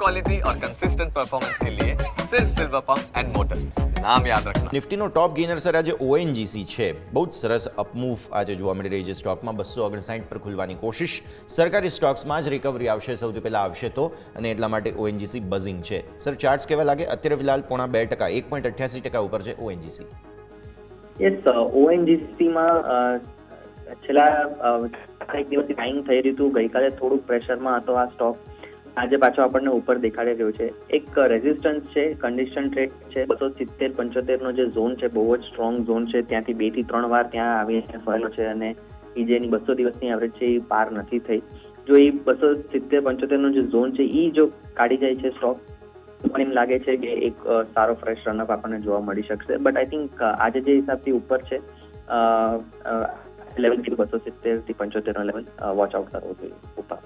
Quality और consistent performance के लिए सिर्फ सिल्वर पंप्स एंड मोटर्स, नाम याद रखना। નિફ્ટીનો ટોપ ગેઇનર સર આજે ઓએનજીસી છે. બહુ જ સરસ અપમૂવ આજે જોવા મળી રહી છે સ્ટોકમાં. 259 પર ખુલવાની કોશિશ. સરકારી સ્ટોક્સમાં જ રિકવરી આવશે સૌથી પહેલાં આવશે તો, અને એટલા માટે ઓએનજીસી બઝિંગ છે. સર ચાર્ટ્સ કેવા લાગે? અત્યારે ફિલહાલ 0.2%, 1.88% ઉપર છે ઓએનજીસી. યસ, ઓએનજીસીમાં છેલ્લા એક દિવસથી બાઇંગ થઈ રહ્યું હતું. ગઈકાલે થોડુંક પ્રેશરમાં હતો આ સ્ટોક. આજે પાછો આપણને ઉપર દેખાડી રહ્યો છે. એક રેઝિસ્ટન્સ છે, કન્ડિશન ટ્રેડ છે. 270-75 નો જે ઝોન છે બહુ જ સ્ટ્રોંગ ઝોન છે. ત્યાંથી 2 થી 3 વાર ત્યાં આવીને ફરેલો છે અને એ જેની 200 દિવસની એવરેજ છે એ પાર નથી થઈ. જો એ 270-75 નો જે ઝોન છે એ જો કાઢી જાય છે સ્ટોક, મને એમ લાગે છે કે એક સારો ફ્રેશ રનઅપ આપણને જોવા મળી શકશે. બટ આઈ થિંક આજે જે હિસાબથી ઉપર છે લેવલ 270-75 નો લેવલ વોચ આઉટ કરવો જોઈએ ઉપર.